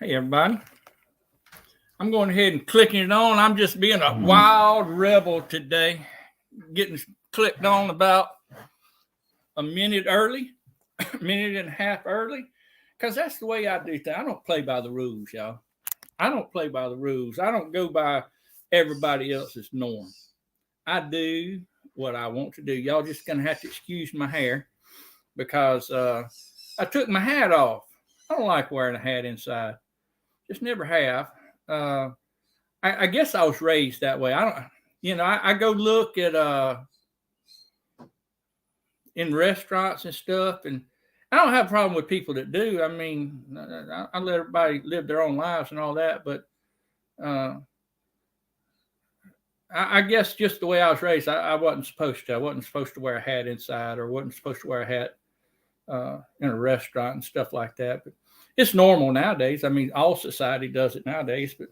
Hey, everybody. I'm going ahead and clicking it on. I'm just being a wild rebel today, getting clicked on about a minute early, a minute and a half early, because that's the way I do things. I don't play by the rules, y'all. I don't play by the rules. I don't go by everybody else's norm. I do what I want to do. Y'all just going to have to excuse my hair because I took my hat off. I don't like wearing a hat inside. Just never have. Uh, I guess I was raised that way. I don't, I go look at in restaurants and stuff, and I don't have a problem with people that do. I mean, I let everybody live their own lives and all that, but uh, I guess just the way I was raised, I wasn't supposed to. I wasn't supposed to wear a hat inside, or wasn't supposed to wear a hat in a restaurant and stuff like that. But it's normal nowadays. I mean, all society does it nowadays, but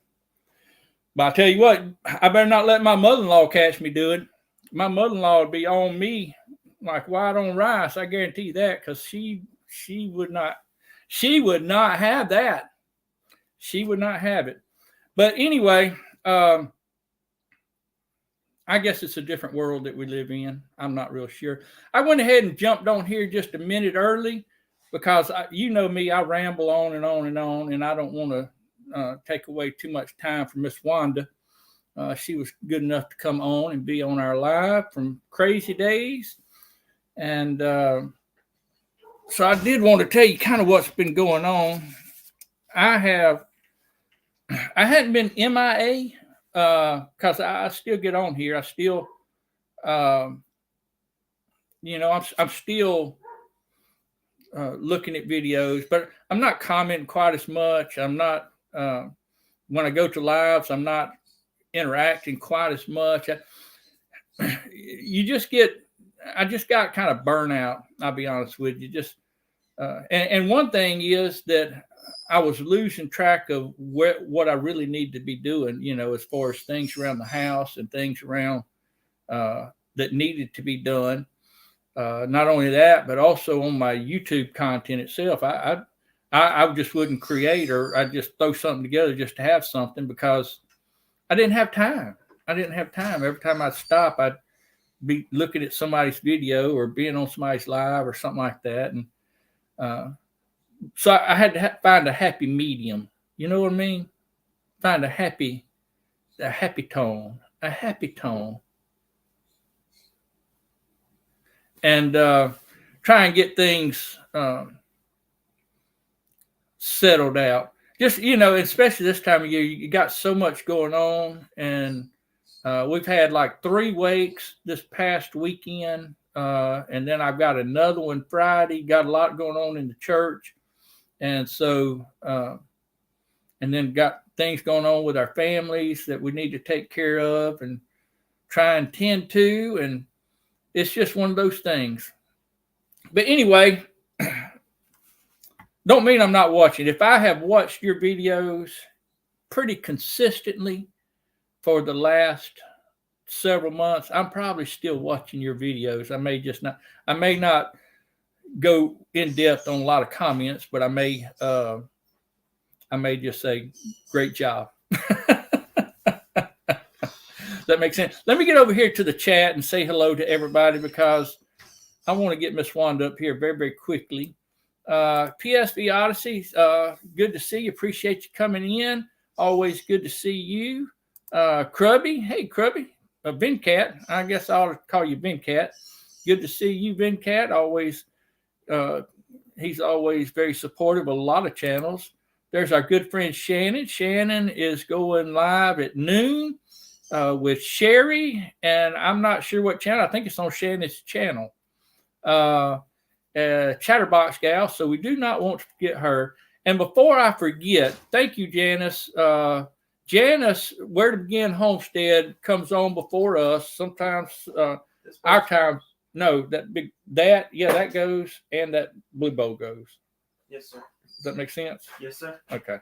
I tell you what, I better not let my mother-in-law catch me doing it. My mother-in-law would be on me like white on rice. I guarantee you that, because she would not have that. She would not have it. But anyway, I guess it's a different world that we live in. I'm not real sure. I went ahead and jumped on here just a minute early because you know me, I ramble on and on and on, and I don't want to take away too much time from Miss Wanda. She was good enough to come on and be on our live from Crazy Dazes. And so I did want to tell you kind of what's been going on. I hadn't been MIA because I still get on here. I still, I'm still looking at videos, but I'm not commenting quite as much. I'm not, when I go to lives, I'm not interacting quite as much. I just got kind of burnout. I'll be honest with you. And one thing is that I was losing track of what I really need to be doing, as far as things around the house and things around that needed to be done. Not only that, but also on my YouTube content itself. I just wouldn't create, or I just throw something together just to have something, because I didn't have time. Every time I'd stop, I'd be looking at somebody's video or being on somebody's live or something like that. And so I had to find a happy medium. You know what I mean? Find a happy tone, and try and get things settled out. Just, especially this time of year, you got so much going on, and we've had like 3 wakes this past weekend, and then I've got another one Friday. Got a lot going on in the church, and so and then got things going on with our families that we need to take care of and try and tend to, and it's just one of those things. But anyway, don't mean I'm not watching. If I have watched your videos pretty consistently for the last several months, I'm probably still watching your videos. I may not go in depth on a lot of comments, but I may just say, great job. Does that make sense? Let me get over here to the chat and say hello to everybody, because I want to get Miss Wanda up here very, very quickly. PSV Odyssey, good to see you. Appreciate you coming in. Always good to see you. Krubby, hey Krubby, Vincat. I guess I'll call you Vincat. Good to see you, Vincat. Always, he's always very supportive of a lot of channels. There's our good friend Shannon. Shannon is going live at noon with Sherry, and I'm not sure what channel. I think it's on Shannon's channel. Chatterbox gal, so we do not want to forget her. And before I forget, thank you, Janice. Janice, Where to Begin Homestead comes on before us. Sometimes our time, no, that goes, and that Blue Bowl goes. Yes, sir. Does that make sense? Yes, sir. Okay.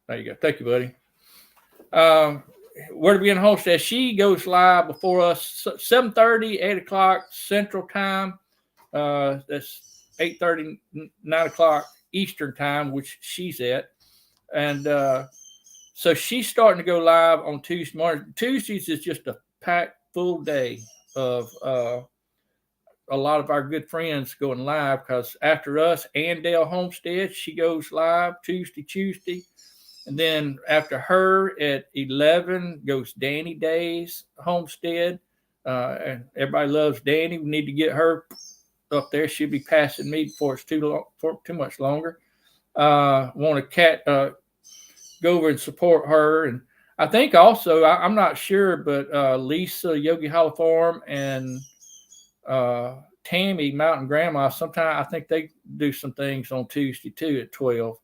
There you go. Thank you, buddy. Where to Begin Homestead, she goes live before us, 7:30, 8 o'clock Central Time. That's 8:30, 9 o'clock Eastern Time, which she's at. And so she's starting to go live on Tuesday morning. Tuesdays is just a packed full day of a lot of our good friends going live, because after us, Andale Homestead, she goes live Tuesday. And then after her at 11 goes Danny Days Homestead. And everybody loves Danny. We need to get her up there. She'll be passing me before it's too much longer. Want to go over and support her. And I think also, I'm not sure, but Lisa Yogi Hollow Farm and Tammy Mountain Grandma, sometimes I think they do some things on Tuesday too at 12.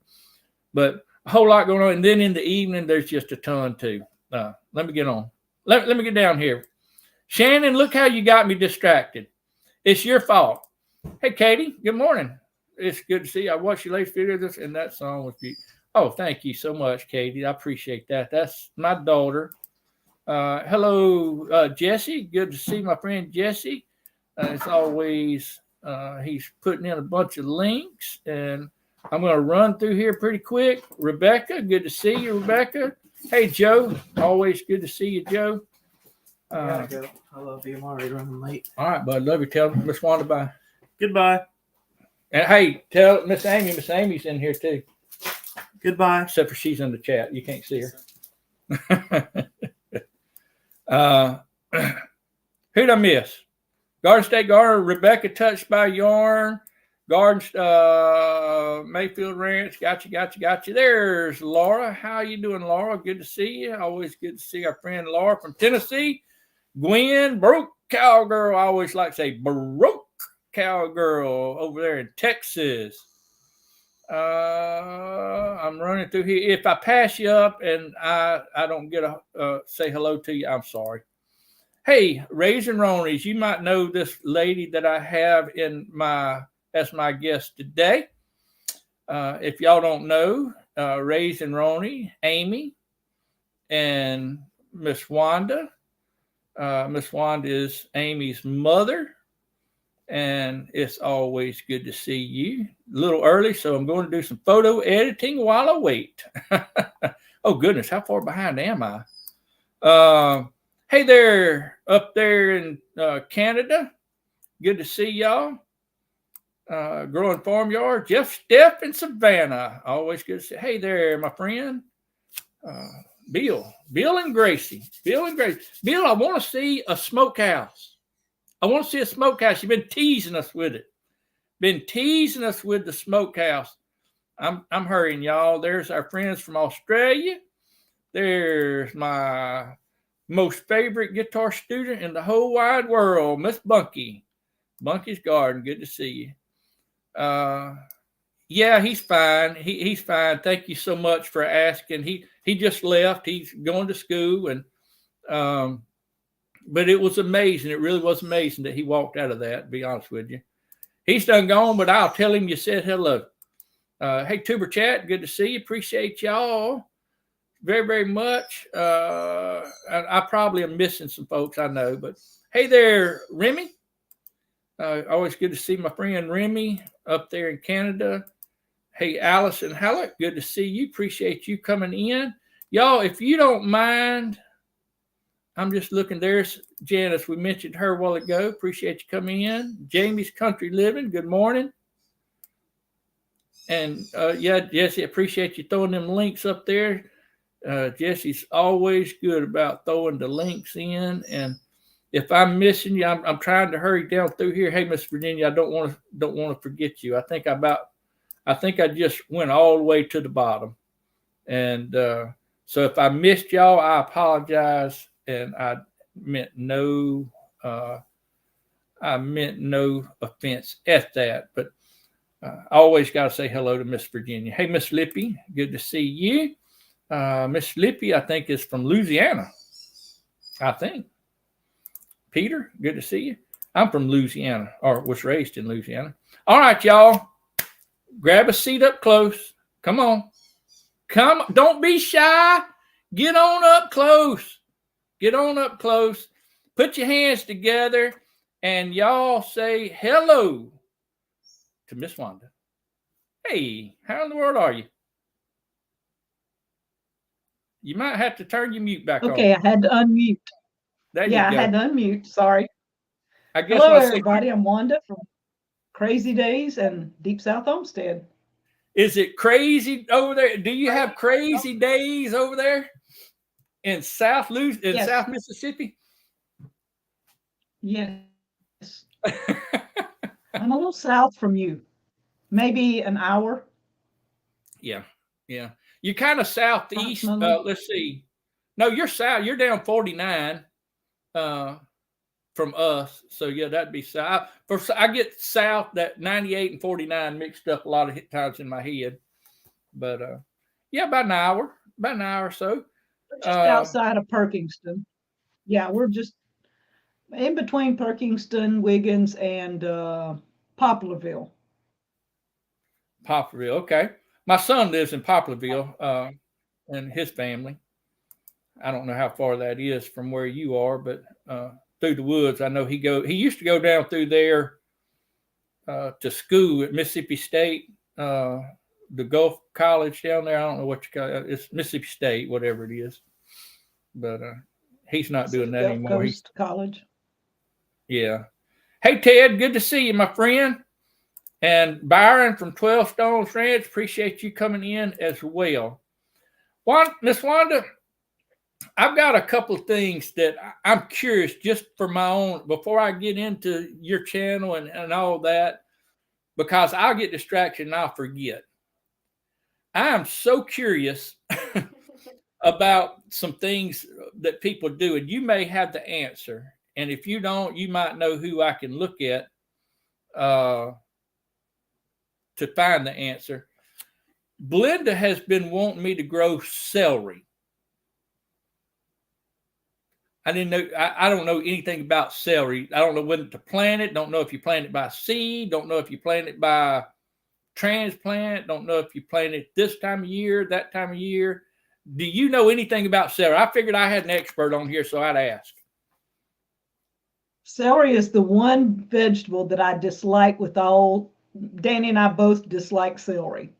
But a whole lot going on. And then in the evening, there's just a ton too. Let me get on. Let me get down here. Shannon, look how you got me distracted. It's your fault. Hey, Katie, good morning. It's good to see you. I watched your latest video, and that song was beautiful. Oh, thank you so much, Katie. I appreciate that. That's my daughter. Hello, Jesse. Good to see my friend Jesse. It's always, he's putting in a bunch of links, and I'm going to run through here pretty quick. Rebecca, good to see you, Rebecca. Hey, Joe. Always good to see you, Joe. I gotta go. I love you. I'm already running late. All right, bud. Love you. Tell Miss Wanda bye. Goodbye. And hey, tell Miss Amy. Miss Amy's in here too. Goodbye. Except for she's in the chat. You can't see her. Who'd I miss? Garden State Gardener, Rebecca Touched by Yarn. Garden Mayfield Ranch. Got you. There's Laura. How you doing, Laura? Good to see you. Always good to see our friend Laura from Tennessee. Gwen, broke cowgirl. I always like to say broke cowgirl over there in Texas. I'm running through here. If I pass you up and I don't get a say hello to you, I'm sorry. Hey, Raisin Ronies, you might know this lady that I have as my guest today. If y'all don't know, Raisin Roney, Amy, and Miss Wanda. Miss Wanda is Amy's mother, and it's always good to see you. A little early, so I'm going to do some photo editing while I wait. Oh, goodness, how far behind am I? Hey there, up there in Canada. Good to see y'all. Growing Farmyard, Jeff, Steph, and Savannah. Always good to see. Hey there, my friend. Bill and Gracie. Bill, I want to see a smokehouse. You've been teasing us with it. Been teasing us with the smokehouse. I'm hurrying, y'all. There's our friends from Australia. There's my most favorite guitar student in the whole wide world, Miss Bunky. Bunky's Garden. Good to see you. Yeah, he's fine. He's fine. Thank you so much for asking. He just left. He's going to school, and but it was amazing. It really was amazing that he walked out of that, to be honest with you. He's done gone, but I'll tell him you said hello. Hey, Tuber Chat, good to see you. Appreciate y'all very, very much. I probably am missing some folks, I know, but hey there, Remy. Always good to see my friend Remy up there in Canada. Hey, Allison Halleck, good to see you. Appreciate you coming in. Y'all, if you don't mind, I'm just looking. There's Janice. We mentioned her a while ago. Appreciate you coming in. Jamie's Country Living, good morning. And yeah, Jesse, appreciate you throwing them links up there. Jesse's always good about throwing the links in. And if I'm missing you, I'm trying to hurry down through here. Hey, Miss Virginia, I don't want to forget you. I think I just went all the way to the bottom. And so if I missed y'all, I apologize. And I meant no offense at that. But I always got to say hello to Miss Virginia. Hey, Miss Lippy, good to see you. Miss Lippy, I think, is from Louisiana. I think. Peter, good to see you. I'm from Louisiana, or was raised in Louisiana. All right, y'all. Grab a seat up close. Come on. Don't be shy. Get on up close. Put your hands together, and y'all say hello to Miss Wanda. Hey, how in the world are you? You might have to turn your mute back on. Okay, I had to unmute. There you Yeah, I go. had to unmute. Sorry. I guess Hello, my secret everybody. I'm Wanda from Crazy Days and Deep South Homestead. is it crazy over there? Do you have crazy days over there in Yes, South Mississippi? yes. I'm a little south from you, maybe an hour, Yeah, yeah. You're kind of southeast. approximately. Let's see. No, you're south. You're down 49 uh, from us. So yeah, that'd be south. I get south that 98 and 49 mixed up a lot of times in my head. But yeah, about an hour or so. We're just Uh, outside of Perkinston. Yeah, we're just in between Perkinston, Wiggins, and Poplarville. Poplarville. Okay, my son lives in Poplarville, and his family. I don't know how far that is from where you are, but through the woods, I know he go. He used to go down through there to school at Mississippi State, the Gulf College down there. I don't know what you call it. It's Mississippi State, whatever it is. But he's not doing Pacific that Gulf anymore. Coast College. Yeah. Hey Ted, good to see you, my friend. And Byron from 12 Stones Ranch, appreciate you coming in as well. Miss Wanda, I've got a couple of things that I'm curious just for my own before I get into your channel and all that, because I'll get distracted and I'll forget. I am so curious about some things that people do, and you may have the answer. And if you don't, you might know who I can look at uh, to find the answer. Belinda has been wanting me to grow celery. I didn't know. I don't know anything about celery. I don't know when to plant it. Don't know if you plant it by seed. Don't know if you plant it by transplant. Don't know if you plant it this time of year, that time of year. Do you know anything about celery? I figured I had an expert on here, so I'd ask. Celery is the one vegetable that I dislike with all. Danny and I both dislike celery.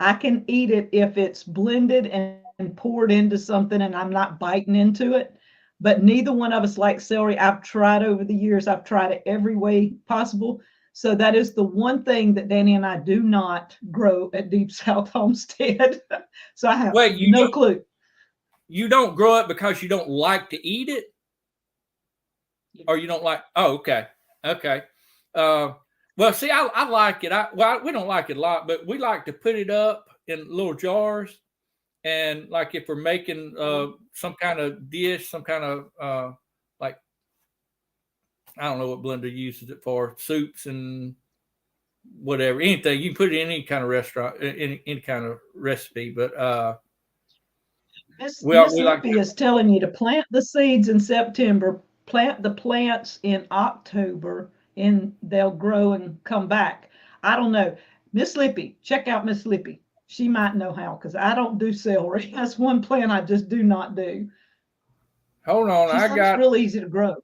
I can eat it if it's blended and poured into something and I'm not biting into it. But neither one of us likes celery. I've tried over the years, I've tried it every way possible. So that is the one thing that Danny and I do not grow at Deep South Homestead. So I have Wait, no clue. you don't grow it because you don't like to eat it, or you don't like? Oh, okay, okay. Uh, well, see, I like it. We don't like it a lot, but we like to put it up in little jars. And like if we're making some kind of dish, some kind of like I don't know what blender uses it for, soups and whatever, anything you can put it in any kind of restaurant, any kind of recipe. But Miss we like Lippy is telling you to plant the seeds in September, plant the plants in October, and they'll grow and come back. I don't know. Miss Lippy, check out Miss Lippy. She might know how because I don't do celery. That's one plant I just do not do. hold on. She I said it's got real easy to grow.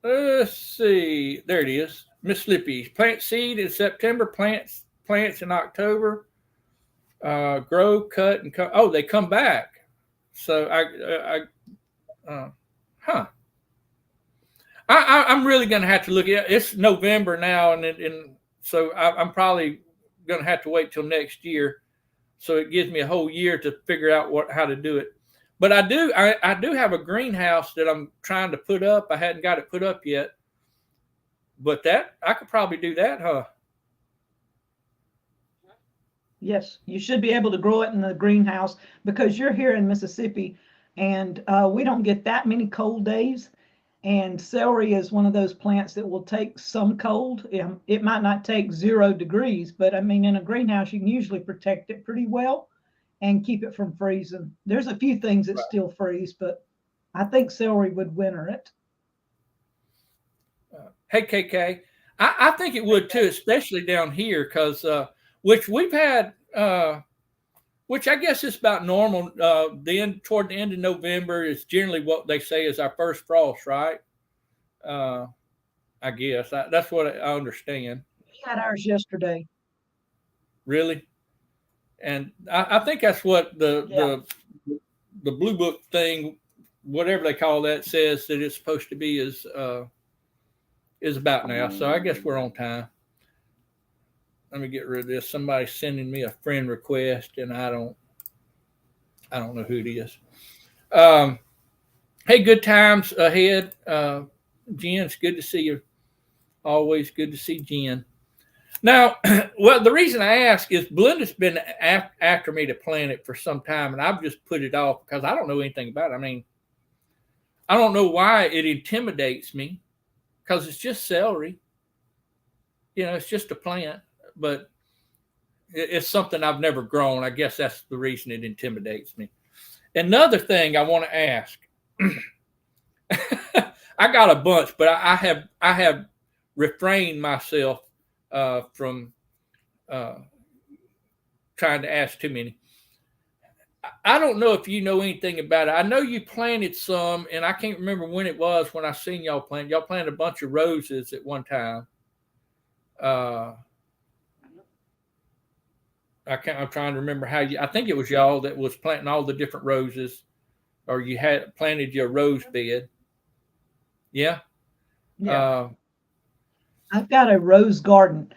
let's see. There it is. Miss Slippy. Plant seed in September. Plants in October. Grow, cut, and come. Oh, they come back. So huh. I'm really going to have to look at it. It's November now, and so I'm probably going to have to wait till next year. So it gives me a whole year to figure out how to do it. But I do have a greenhouse that I'm trying to put up. I hadn't got it put up yet, but that I could probably do that, huh? Yes, you should be able to grow it in the greenhouse because you're here in Mississippi and we don't get that many cold days. And celery is one of those plants that will take some cold. It might not take 0 degrees, but I mean, in a greenhouse, you can usually protect it pretty well and keep it from freezing. There's a few things that still freeze, but I think celery would winter it. Hey, KK, I think it would too, especially down here, because which we've had, which I guess is about normal. Toward the end of November is generally what they say is our first frost, right? Uh, I guess that's what I understand. We had ours yesterday. Really, And I think that's what Yeah. the blue book thing, whatever they call that, says that it's supposed to be is about now. So I guess we're on time. Let me get rid of this. Somebody's sending me a friend request, and I don't know who it is. Um, hey, good times ahead, Jen. It's good to see you. Always good to see Jen. Now, well, the reason I ask is Belinda's been after me to plant it for some time, and I've just put it off because I don't know anything about it. I mean, I don't know why it intimidates me because it's just celery. You know, it's just a plant, but it's something I've never grown. I guess that's the reason it intimidates me. Another thing I want to ask. I got a bunch, but I have refrained myself from uh, trying to ask too many. I don't know if you know anything about it. I know you planted some, and I can't remember when it was when I seen y'all plant. Y'all planted a bunch of roses at one time. Uh, I'm trying to remember how you. I think it was y'all that was planting all the different roses, or you had planted your rose bed. Yeah. Yeah. Uh, I've got a rose garden.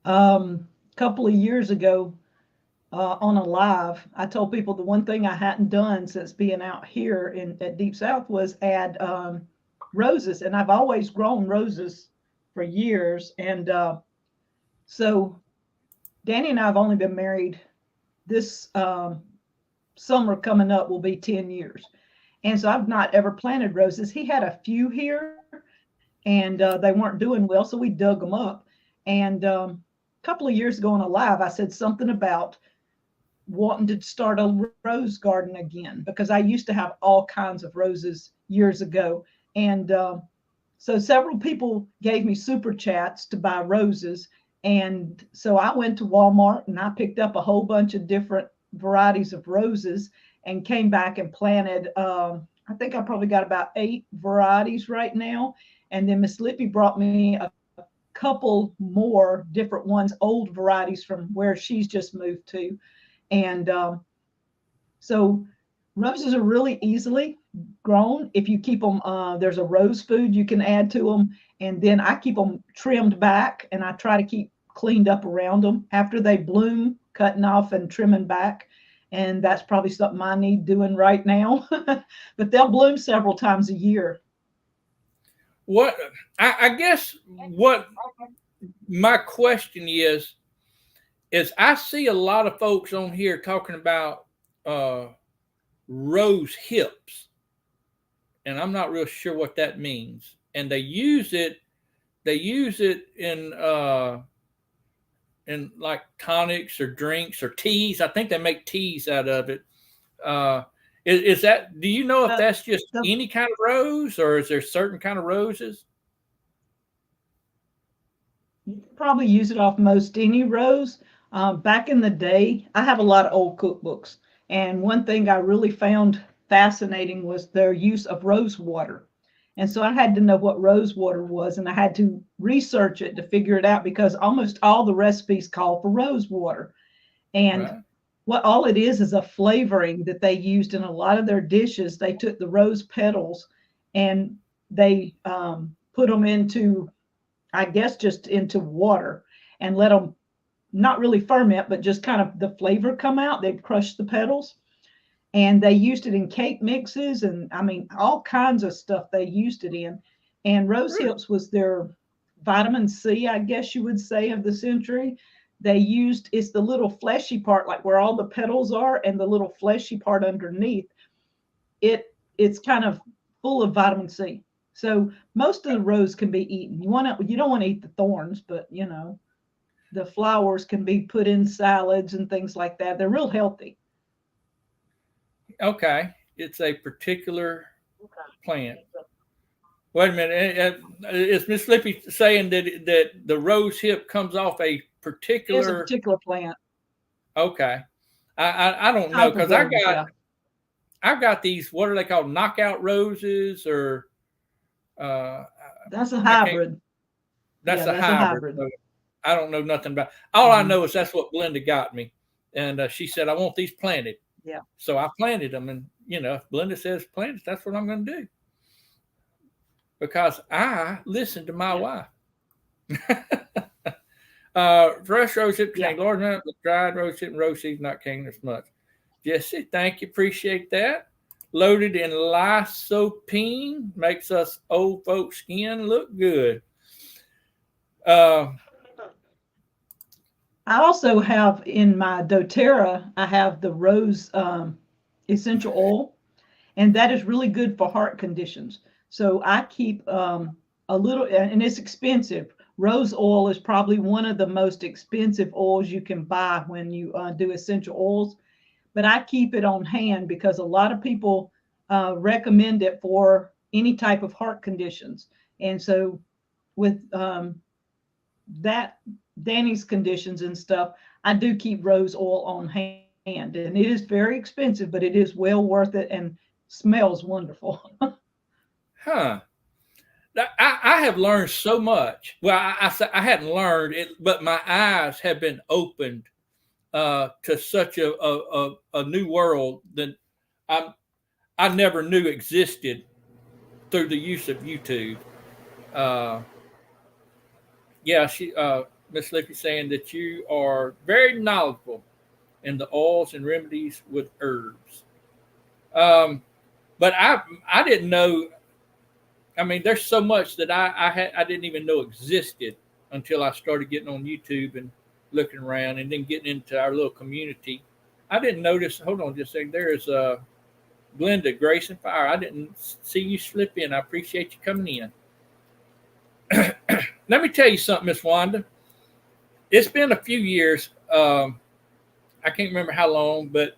A couple of years ago, on a live, I told people the one thing I hadn't done since being out here at Deep South was add roses, and I've always grown roses for years. And so Danny and I have only been married this summer coming up will be 10 years. And so I've not ever planted roses. He had a few here and they weren't doing well. So we dug them up. And a couple of years ago on a live, I said something about wanting to start a rose garden again because I used to have all kinds of roses years ago. And so several people gave me super chats to buy roses. And so I went to Walmart and I picked up a whole bunch of different varieties of roses and came back and planted. I think I probably got about 8 varieties right now. And then Miss Lippy brought me a couple more different ones, old varieties from where she's just moved to. And so roses are really easily grown if you keep them. There's a rose food you can add to them, and then I keep them trimmed back, and I try to keep cleaned up around them after they bloom, cutting off and trimming back. And that's probably something I need doing right now. But they'll bloom several times a year. what I guess what my question is I see a lot of folks on here talking about uh, rose hips, and I'm not real sure what that means. And they use it. They use it in like tonics or drinks or teas. I think they make teas out of it. Uh, is that? Do you know if The, that's just the, any kind of rose, or is there certain kind of roses? you can probably use it off most any rose. Back in the day, I have a lot of old cookbooks, and one thing I really found fascinating was their use of rose water. And so I had to know what rose water was, and I had to research it to figure it out because almost all the recipes call for rose water. And Right. what all it is a flavoring that they used in a lot of their dishes. They took the rose petals and they put them into, I guess, just into water and let them not really ferment, but just kind of the flavor come out. They crushed the petals and they used it in cake mixes and I mean, all kinds of stuff they used it in. And rose Really? hips was their vitamin C, I guess you would say, of the century. They used it's the little fleshy part, like where all the petals are, and the little fleshy part underneath. It's kind of full of vitamin C. So most of the rose can be eaten. You don't want to eat the thorns, but the flowers can be put in salads and things like that. They're real healthy. Okay. It's a particular plant. Wait a minute. Is Miss Lippy saying that the rose hip comes off a It is a particular? particular plant Okay. I don't know type of because rose. Yeah, I've got these. What are they called? Knockout roses or uh, that's a I can't. hybrid. That's Yeah, a that's a hybrid. hybrid. So I don't know nothing about. All I Mhm. know is that's what Belinda got me. And she said, I want these planted. Yeah. So I planted them. And, if Belinda says plant it, that's what I'm going to do. Because I listened to my wife. Fresh rose hip contain large amount of dried rose hip and rose seeds not containing as much. Jesse, thank you. Appreciate that. Loaded in lycopene makes us old folks' skin look good. I also have in my doTERRA, I have the rose essential oil, and that is really good for heart conditions. So I keep a little, and it's expensive. Rose oil is probably one of the most expensive oils you can buy when you do essential oils. But I keep it on hand because a lot of people recommend it for any type of heart conditions. And so with that, Danny's conditions and stuff, I do keep rose oil on hand. And it is very expensive, but it is well worth it and smells wonderful. Huh. I have learned so much. Well, I hadn't learned it, but my eyes have been opened to such a new world that I never knew existed through the use of YouTube. Miss Lippy saying that you are very knowledgeable in the oils and remedies with herbs. But I didn't know. I mean, there's so much that I didn't even know existed until I started getting on YouTube and looking around, and then getting into our little community. I didn't notice. Hold on, just a second. There is Glenda, Grace and Fire. I didn't see you slip in. I appreciate you coming in. Let me tell you something, Miss Wanda. It's been a few years. I can't remember how long, but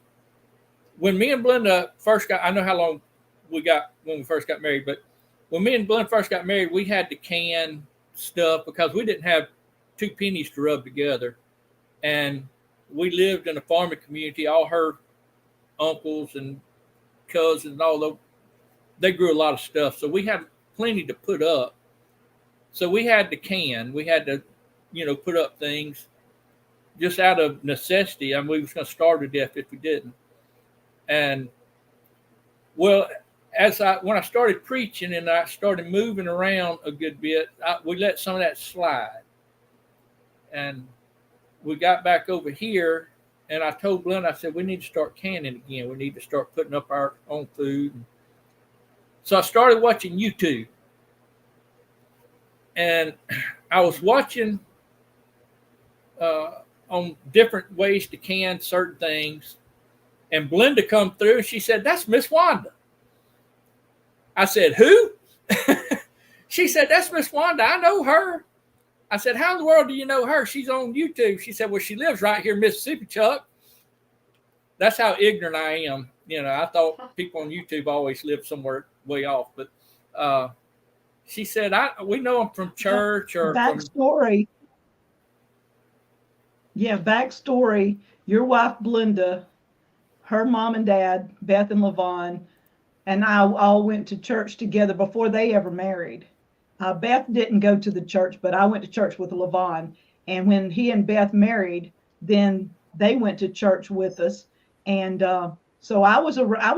when me and Glenda first got, I know how long we got when we first got married, but when me and Glenda first got married, we had to can stuff because we didn't have 2 pennies to rub together. And we lived in a farming community. All her uncles and cousins and all those, they grew a lot of stuff. So we had plenty to put up. So we had to can. We had to, put up things just out of necessity. I mean, we was going to starve to death if we didn't. And, well, when I started preaching and I started moving around a good bit, we let some of that slide. And we got back over here, and I told Glenn, I said, we need to start canning again. We need to start putting up our own food. So I started watching YouTube. And I was watching on different ways to can certain things. And Belinda come through, and she said, that's Miss Wanda. I said, who? She said, that's Miss Wanda. I know her. I said, how in the world do you know her? She's on YouTube. She said, well, she lives right here in Mississippi, Chuck. That's how ignorant I am. I thought people on YouTube always live somewhere way off. But she said, we know them from church or backstory. Backstory. Your wife, Belinda, her mom and dad, Beth and LaVon, and I all went to church together before they ever married. Beth didn't go to the church, but I went to church with LaVon. And when he and Beth married, then they went to church with us. And so I was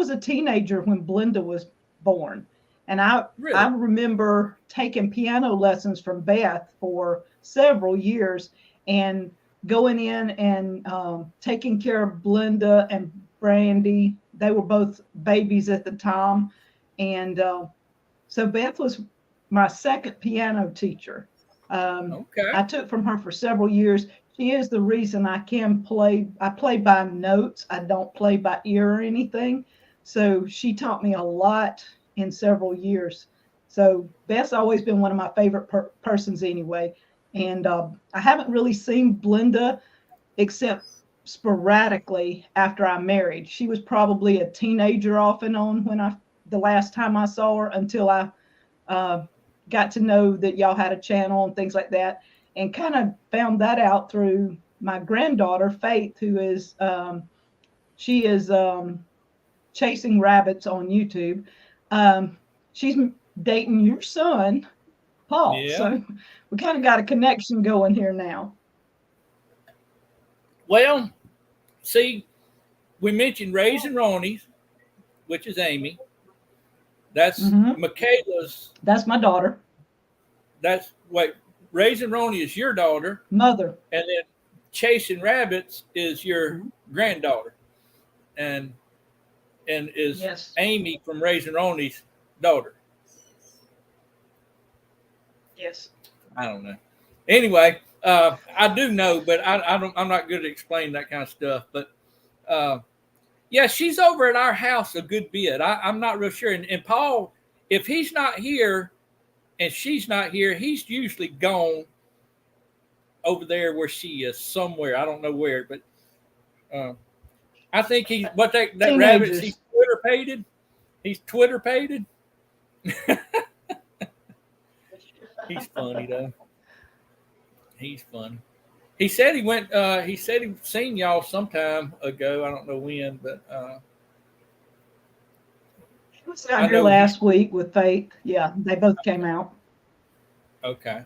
a teenager when Belinda was born. And I remember taking piano lessons from Beth for several years and going in and taking care of Belinda and Brandy. They were both babies at the time. And so Beth was my second piano teacher. I took from her for several years. She is the reason I can play. I play by notes. I don't play by ear or anything. So she taught me a lot in several years. So Beth's always been one of my favorite persons anyway. And I haven't really seen Belinda except sporadically after I married. She was probably a teenager off and on the last time I saw her until I got to know that y'all had a channel and things like that, and kind of found that out through my granddaughter, Faith, who is, she is chasing rabbits on YouTube. She's dating your son, Paul. Yeah. So we kind of got a connection going here now. Well, see, we mentioned Raising Ronies, which is Amy. That's Michaela's. That's my daughter. That's Raising Roni is your daughter, Mother, and then Chasing Rabbits is your granddaughter, and is yes. Amy from Raising Roni's daughter. Yes. I don't know. Anyway, I do know, but I don't. I'm not good at explaining that kind of stuff. But yeah, she's over at our house a good bit. I'm not real sure. And Paul, if he's not here and she's not here, he's usually gone over there where she is somewhere. I don't know where, but I think he's what that rabbit. He's Twitter pated. He's Twitter pated. He's funny though. He's funny. He said he went. He said he seen y'all sometime ago. I don't know when, but He was out here last week with Faith. Yeah, they both came out. Okay.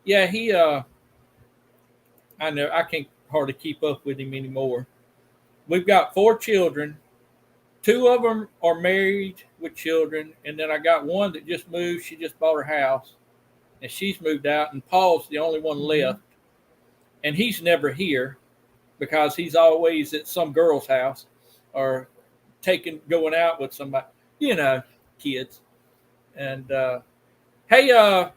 Yeah, he. I know I can't hardly keep up with him anymore. We've got 4 children. 2 of them are married with children, and then I got one that just moved. She just bought her house, and she's moved out. And Paul's the only one left, and he's never here because he's always at some girl's house or going out with somebody, kids. And hey,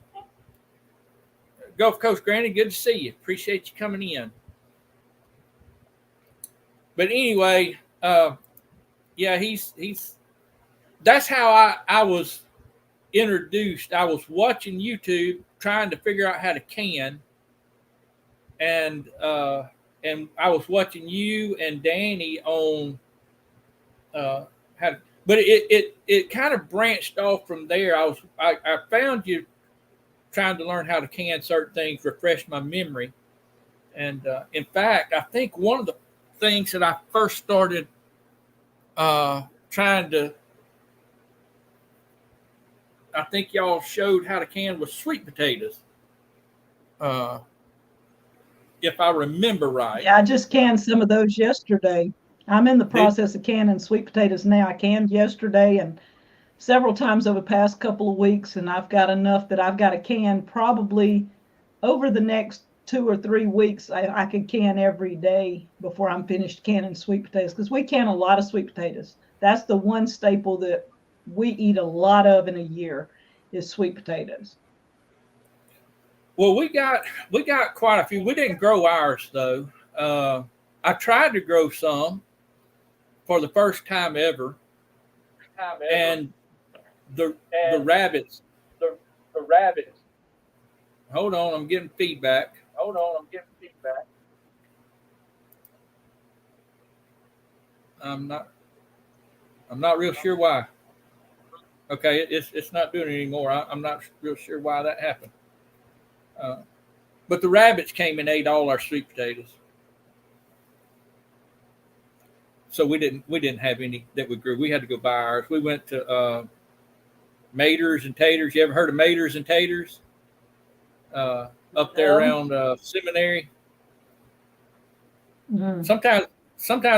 Gulf Coast Granny, good to see you. Appreciate you coming in. But anyway, yeah, he's that's how I was introduced. I was watching YouTube trying to figure out how to can, and I was watching you and Danny on how to, but it kind of branched off from there. I found you trying to learn how to can certain things, refresh my memory. And in fact, I think one of the things that I first started trying to, I think y'all showed how to can with sweet potatoes. If I remember right. Yeah, I just canned some of those yesterday. I'm in the process of canning sweet potatoes now. I canned yesterday and several times over the past couple of weeks, and I've got enough that I've got to can probably over the next 2 or 3 weeks. I could can every day before I'm finished canning sweet potatoes, because we can a lot of sweet potatoes. That's the one staple that we eat a lot of in a year is sweet potatoes. Well, we got quite a few. We didn't grow ours though. I tried to grow some for the first time ever, and the rabbits. The rabbits. Hold on, I'm getting feedback. I'm not real sure why. Okay, it's not doing it anymore. I'm not real sure why that happened. But the rabbits came and ate all our sweet potatoes. So we didn't have any that we grew. We had to go buy ours. We went to Maters and Taters. You ever heard of Maters and Taters? Up there around Seminary. Sometimes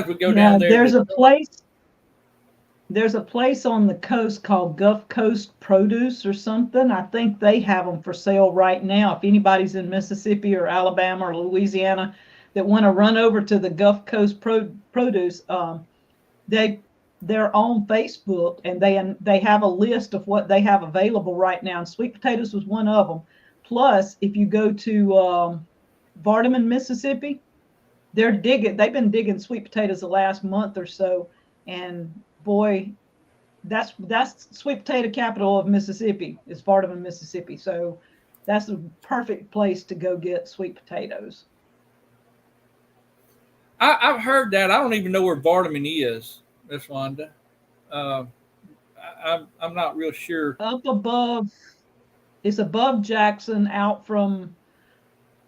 we go down there. There's a place on the coast called Gulf Coast Produce or something. I think they have them for sale right now. If anybody's in Mississippi or Alabama or Louisiana that want to run over to the Gulf Coast Produce, they're on Facebook, and they have a list of what they have available right now. And sweet potatoes was one of them. Plus, if you go to Vardaman, Mississippi, they've been digging sweet potatoes the last month or so, and boy, that's sweet potato capital of Mississippi is Vardaman, Mississippi. So that's the perfect place to go get sweet potatoes. I've heard that. I don't even know where Vardaman is, Miss Wanda. I'm not real sure. Up above, it's above Jackson,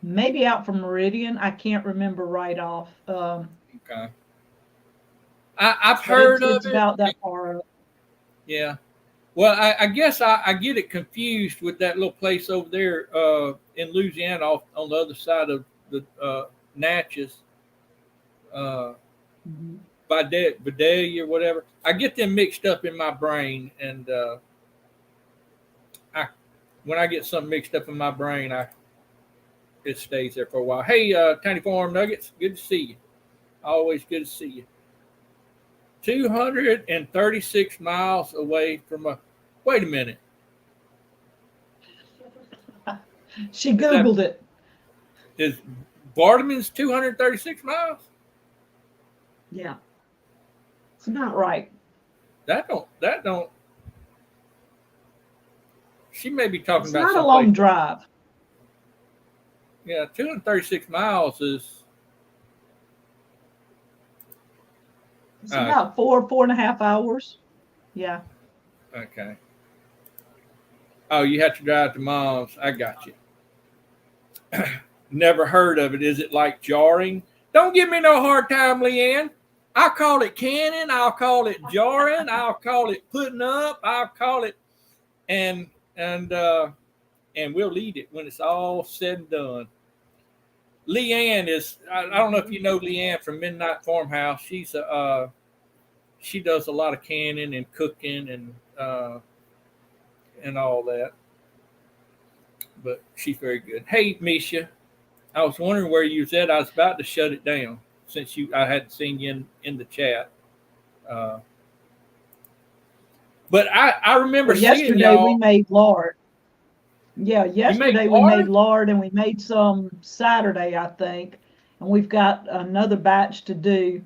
maybe out from Meridian. I can't remember right off. Okay. I've heard of it. It's about that far up. Yeah. Well, I guess I get it confused with that little place over there in Louisiana, off on the other side of the Natchez. uh, Mhm. Vidalia, whatever. I get them mixed up in my brain, and I when I get something mixed up in my brain, I it stays there for a while. Hey, Tiny Farm Nuggets, good to see you. Always good to see you. 236 miles away from a. Wait a minute. She Is that Googled it. is Bartman's 236 miles? Yeah, it's not right. That don't. She may be talking It's about not a someplace long else. drive. Yeah, 236 miles is It's uh, about 4.5 hours. Yeah. okay. Oh, you have to drive to mom's. I got you. Never heard of it. Is it like jarring? Don't give me no hard time, Leanne. I'll call it canning. I'll call it jarring. I'll call it putting up. I'll call it and and uh, and we'll eat it when it's all said and done. Leanne is. I don't know if Mhm. you know Leanne from Midnight Farmhouse. She's a she does a lot of canning and cooking and all that. But she's very good. Hey, Misha, I was wondering where you was at. I was about to shut it down since I hadn't seen you in the chat. Uh, but I remember Well, seeing yesterday we y'all. made lard. Yeah, You make yesterday we made lard? lard and we made some Saturday, I think. And we've got another batch to do.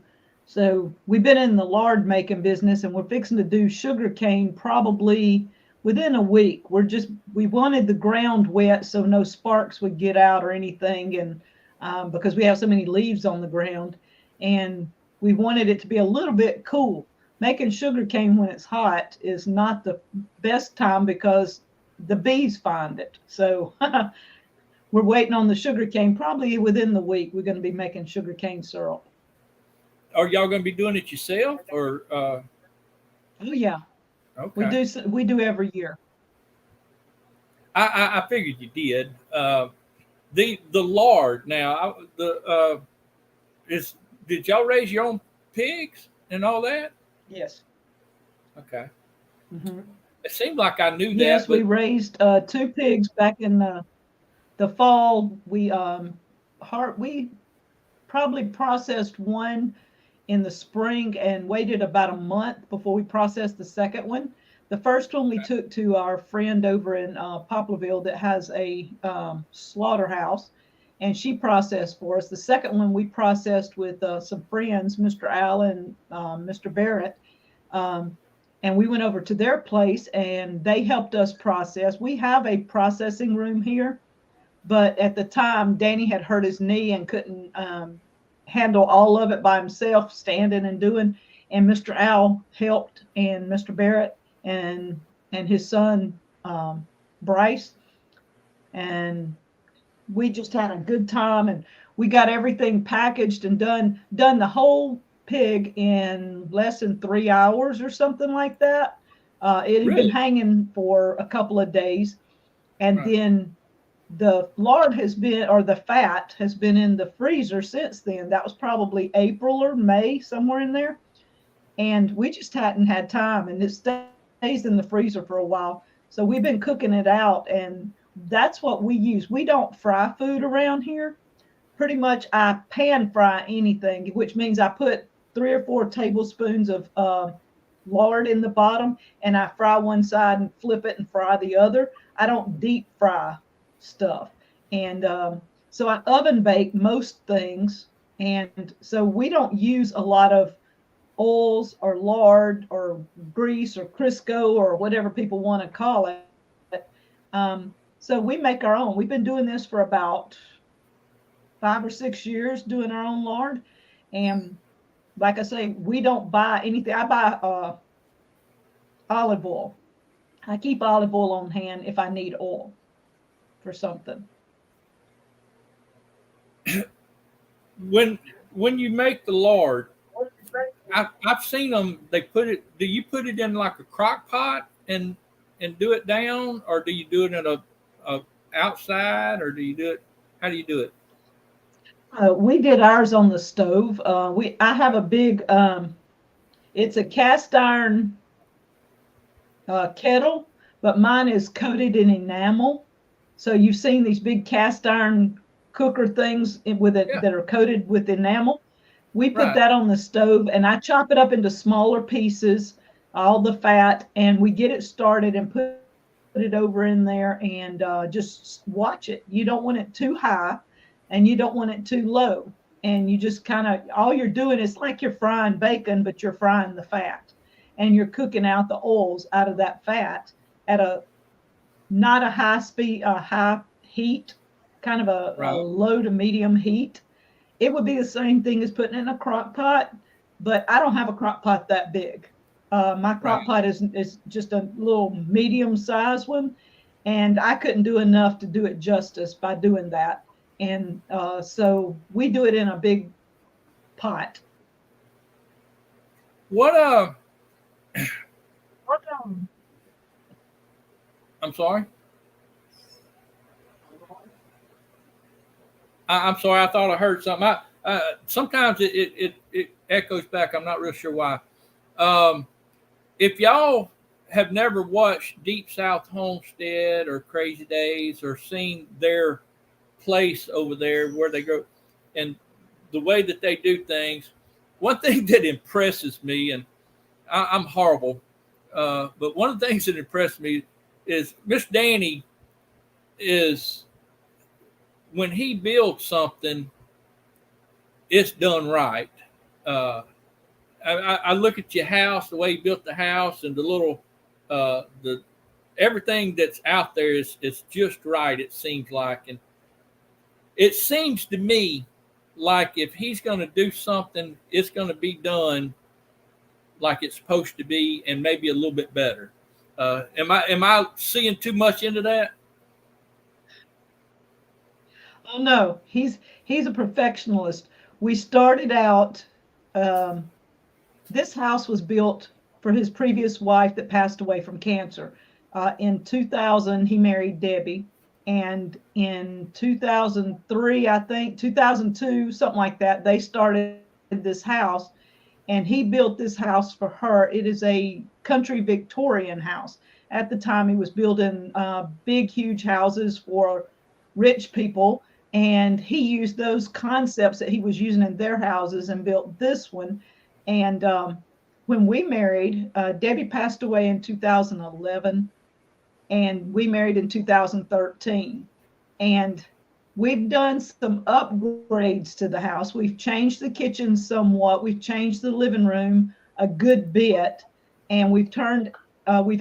So we've been in the lard making business and we're fixing to do sugar cane probably within a week. We wanted the ground wet so no sparks would get out or anything. And because we have so many leaves on the ground, and we wanted it to be a little bit cool. Making sugar cane when it's hot is not the best time because the bees find it. So we're waiting on the sugar cane. Probably within the week, we're going to be making sugar cane syrup. Are y'all going to be doing it yourself or? Oh yeah, we Okay, do. We do every year. I figured you did. The lard now. The is did y'all raise your own pigs and all that? Yes. Okay, Hmm. it seemed like I knew that, Yes, we but raised two pigs back in the fall. We probably processed one in the spring and waited about a month before we processed the second one. The first one we took to our friend over in Poplarville that has a slaughterhouse, and she processed for us. The second one we processed with some friends, Mr. Allen, Mr. Barrett, um, and we went over to their place and they helped us process. We have a processing room here, but at the time, Danny had hurt his knee and couldn't handle all of it by himself, standing and doing. And Mr. Al helped, and Mr. Barrett and his son Bryce, and we just had a good time. And we got everything packaged and done the whole pig in less than 3 hours or something like that. It had been really, hanging for a couple of days, and right. then the lard has been, or the fat has been in the freezer since then. That was probably April or May, somewhere in there. And we just hadn't had time, and it stays in the freezer for a while. So we've been cooking it out, and that's what we use. We don't fry food around here. Pretty much I pan fry anything, which means I put 3 or 4 tablespoons of lard in the bottom, and I fry one side and flip it and fry the other. I don't deep fry stuff. And so I oven bake most things. And so we don't use a lot of oils or lard or grease or Crisco or whatever people want to call it. So we make our own. We've been doing this for about 5 or 6 years, doing our own lard. And like I say, we don't buy anything. I buy olive oil. I keep olive oil on hand if I need oil for something. when when you make the lard, I've seen them. They put it. Do you put it in like a crock pot and do it down, or do you do it in a outside, or do you do it? How do you do it? We did ours on the stove. I have a big, it's a cast iron kettle, but mine is coated in enamel. So you've seen these big cast iron cooker things with it Yeah. that are coated with enamel. We put Right. that on the stove, and I chop it up into smaller pieces, all the fat, and we get it started and put it over in there and just watch it. You don't want it too high and you don't want it too low. And you just kind of, all you're doing is like you're frying bacon, but you're frying the fat and you're cooking out the oils out of that fat at a not a high speed, a high heat, kind of a Right. low to medium heat. It would be the same thing as putting in a crock pot, but I don't have a crock pot that big. My crock Right. pot is just a little medium sized one, and I couldn't do enough to do it justice by doing that. And so we do it in a big pot. What What, I'm sorry. I'm sorry. I thought I heard something. Sometimes it echoes back. I'm not real sure why. Um, if y'all have never watched Deep South Homestead or Crazy Days or seen their place over there where they go and the way that they do things, one thing that impresses me, and I'm horrible, but one of the things that impressed me is Miss Danny is when he builds something, it's done right. Uh, I look at your house, the way you built the house, and the little, the everything that's out there is just right. It seems like, and it seems to me like if he's going to do something, it's going to be done like it's supposed to be, and maybe a little bit better. Am I seeing too much into that? oh no, he's a perfectionist. We started out. Um, this house was built for his previous wife that passed away from cancer. In 2000, he married Debbie. And in 2003, I think, 2002, something like that, they started this house. And he built this house for her. It is a country Victorian house. At the time, he was building big, huge houses for rich people. And he used those concepts that he was using in their houses and built this one. And when we married, Debbie passed away in 2011, and we married in 2013. And we've done some upgrades to the house. We've changed the kitchen somewhat. We've changed the living room a good bit, and we've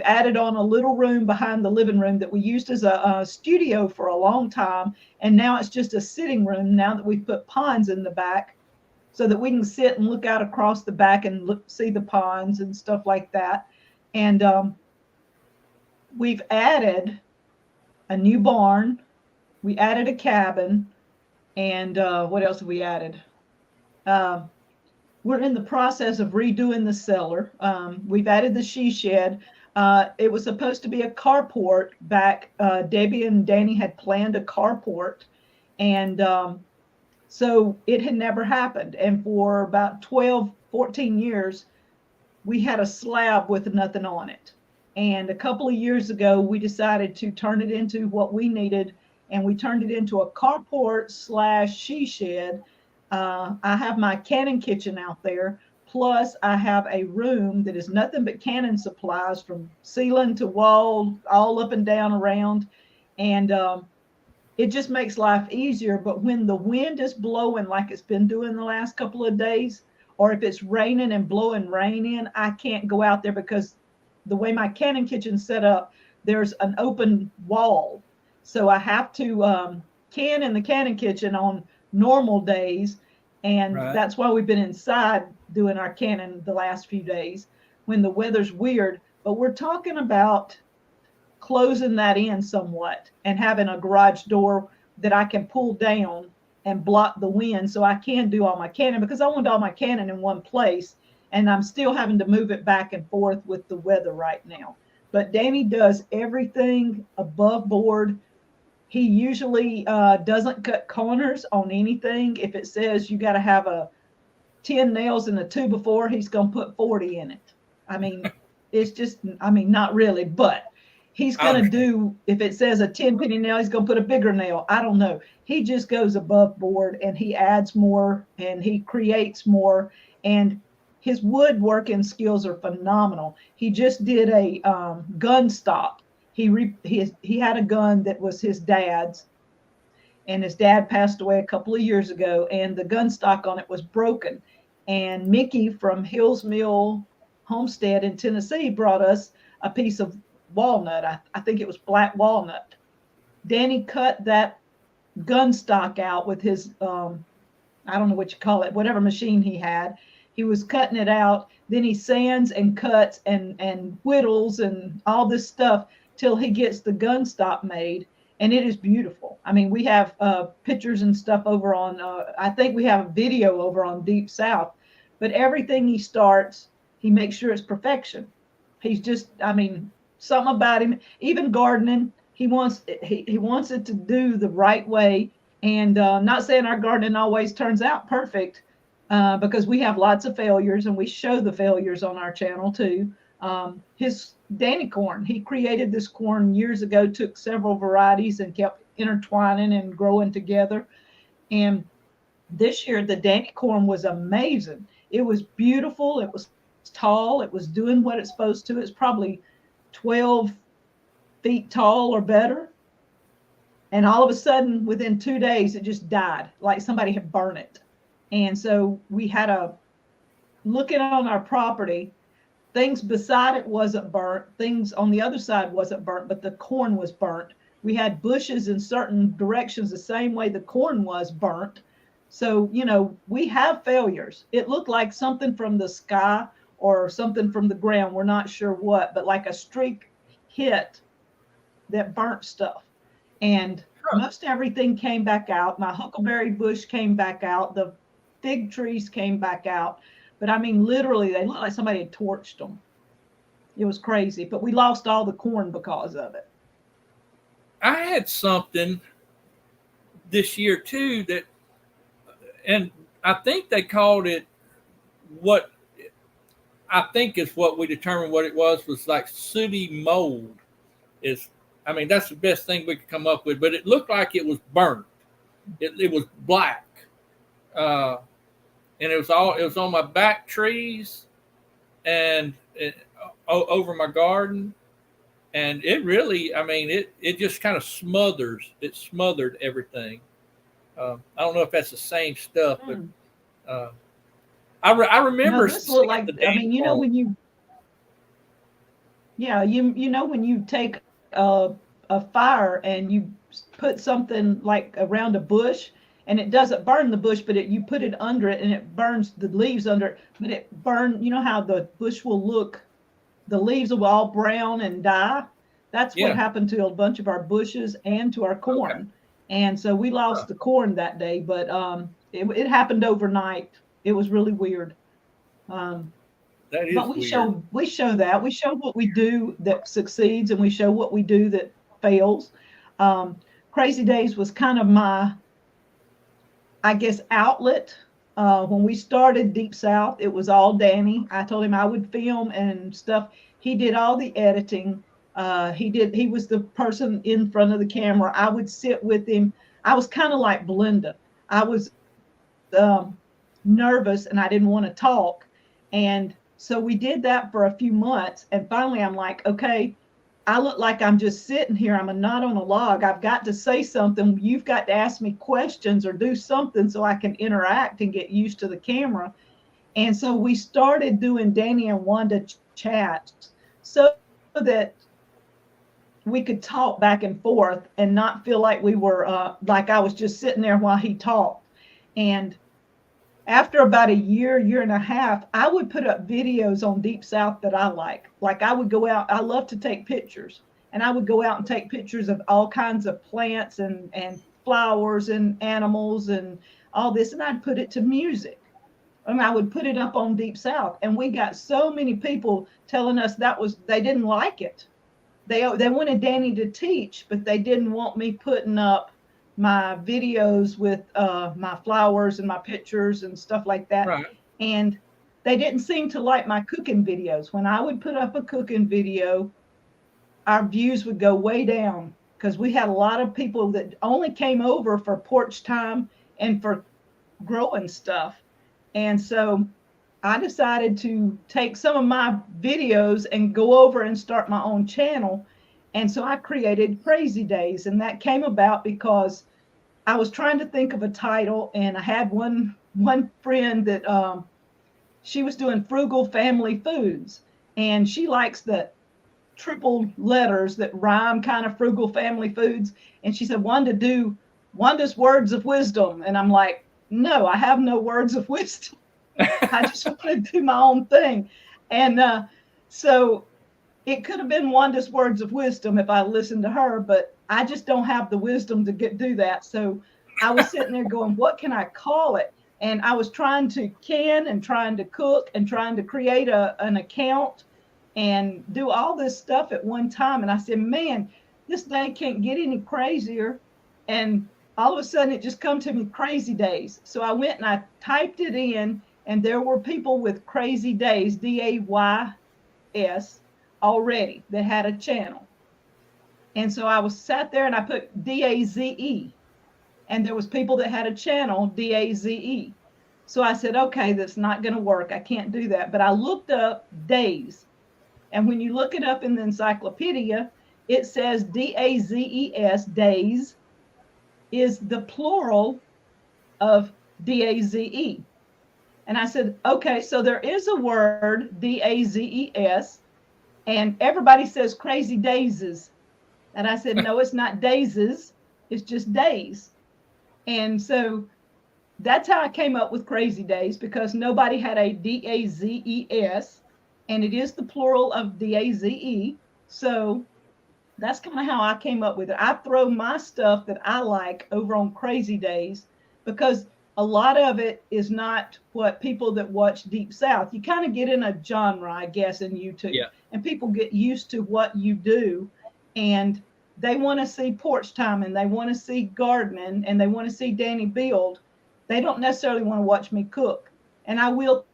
added on a little room behind the living room that we used as a studio for a long time, and now it's just a sitting room. Now that we've put ponds in the back, so that we can sit and look out across the back and see the ponds and stuff like that. And we've added a new barn. We added a cabin, and what else have we added? Uh, we're in the process of redoing the cellar. We've added the she shed. It was supposed to be a carport back. Debbie and Danny had planned a carport, and so it had never happened. And for about 12, 14 years, we had a slab with nothing on it. And a couple of years ago, we decided to turn it into what we needed, and we turned it into a carport slash she shed. I have my cannon kitchen out there. Plus, I have a room that is nothing but cannon supplies from ceiling to wall, all up and down around. And it just makes life easier. But when the wind is blowing like it's been doing the last couple of days, or if it's raining and blowing rain in, I can't go out there because the way my cannon kitchen's set up, there's an open wall. So I have to can in the cannon kitchen on normal days. And Right. that's why we've been inside doing our cannon the last few days when the weather's weird. But we're talking about closing that in somewhat and having a garage door that I can pull down and block the wind so I can do all my cannon, because I want all my cannon in one place, and I'm still having to move it back and forth with the weather right now. But Danny does everything above board. He usually doesn't cut corners on anything. If it says you got to have 10 nails in a 2x4, he's going to put 40 in it. I mean, it's just, I mean, not really, but he's going to do, if it says a 10 penny nail, he's going to put a bigger nail. I don't know. He just goes above board and he adds more and he creates more. And his woodworking skills are phenomenal. He just did a gun stop. He had a gun that was his dad's, and his dad passed away a couple of years ago, and the gun stock on it was broken. And Mickey from Hills Mill Homestead in Tennessee brought us a piece of walnut. I think it was black walnut. Danny cut that gun stock out with his I don't know what you call it, whatever machine he had. He was cutting it out. Then he sands and cuts and whittles and all this stuff till he gets the gun stock made. And it is beautiful. I mean, we have pictures and stuff over on, I think we have a video over on Deep South, but everything he starts, he makes sure it's perfection. He's just, I mean, something about him, even gardening, he wants it to do the right way. And not saying our gardening always turns out perfect, because we have lots of failures and we show the failures on our channel too. His Danny corn, he created this corn years ago, took several varieties and kept intertwining and growing together. And this year, the Danny corn was amazing. It was beautiful. It was tall. It was doing what it's supposed to. It's probably 12 feet tall or better. And all of a sudden, within 2 days, it just died, like somebody had burned it. And so we had looking on our property, things beside it wasn't burnt. Things on the other side wasn't burnt, but the corn was burnt. We had bushes in certain directions the same way the corn was burnt. So, you know, we have failures. It looked like something from the sky or something from the ground. We're not sure what, but like a streak hit that burnt stuff. And most everything came back out. My huckleberry bush came back out. The fig trees came back out. But I mean, literally, they looked like somebody had torched them. It was crazy. But we lost all the corn because of it. I had something this year too that, and I think they called it what I think is what we determined what it was like sooty mold. I mean, that's the best thing we could come up with. But it looked like it was burnt. It was black. And it was on my back trees and over my garden. And it really, I mean, it just kind of smothered everything. I don't know if that's the same stuff, but I remember. No, this looked like, I mean, you know, when you, yeah, you know, when you take a fire and you put something like around a bush, and it doesn't burn the bush, but you put it under it and it burns the leaves under it. But it burned, you know how the bush will look, the leaves will all brown and die. That's what happened to a bunch of our bushes and to our corn. Okay. And so we lost the corn that day, but it happened overnight. It was really weird. But we weird. show that. We show what we do that succeeds and we show what we do that fails. Crazy Days was kind of my, I guess, outlet. When we started Deep South, it was all Danny. I told him I would film and stuff. He did all the editing. He was the person in front of the camera. I would sit with him. I was kind of like Belinda. I was nervous and I didn't want to talk. And so we did that for a few months. And finally I'm like, okay, I look like I'm just sitting here. I'm not on a log. I've got to say something. You've got to ask me questions or do something so I can interact and get used to the camera. And so we started doing Danny and Wanda chats so that we could talk back and forth and not feel like we were like I was just sitting there while he talked. And after about a year and a half, I would put up videos on Deep South that I like. Like I would go out, I love to take pictures, and I would go out and take pictures of all kinds of plants and flowers and animals and all this, and I'd put it to music. And I would put it up on Deep South. And we got so many people telling us they didn't like it. they wanted Danny to teach, but they didn't want me putting up my videos with my flowers and my pictures and stuff like that. Right. And they didn't seem to like my cooking videos. When I would put up a cooking video, our views would go way down because we had a lot of people that only came over for porch time and for growing stuff. And so I decided to take some of my videos and go over and start my own channel. And so I created Crazy Days. And that came about because I was trying to think of a title, and I had one friend that she was doing frugal family foods, and she likes the triple letters that rhyme, kind of frugal family foods. And she said, Wanda, do Wanda's words of wisdom. And I'm like, no, I have no words of wisdom. I just want to do my own thing. And so it could have been Wanda's words of wisdom if I listened to her, but I just don't have the wisdom to do that. So I was sitting there going, what can I call it? And I was trying to can and trying to cook and trying to create an account and do all this stuff at one time. And I said, man, this day can't get any crazier. And all of a sudden it just come to me, Crazy Days. So I went and I typed it in, and there were people with Crazy Days, DAYS, already that had a channel. And so I was sat there and I put DAZE, and there was people that had a channel, DAZE. So I said, okay, that's not going to work. I can't do that. But I looked up days. And when you look it up in the encyclopedia, it says DAZES, days, is the plural of DAZE. And I said, okay, so there is a word, DAZES, and everybody says Crazy Dazes. And I said, no, it's not dazes, it's just days. And so that's how I came up with Crazy Days, because nobody had a DAZES, and it is the plural of DAZE. So that's kind of how I came up with it. I throw my stuff that I like over on Crazy Days because a lot of it is not what people that watch Deep South. You kind of get in a genre, I guess, in YouTube. Yeah. And people get used to what you do, and they want to see porch time, and they want to see gardening, and they want to see Danny build. They don't necessarily want to watch me cook. And I will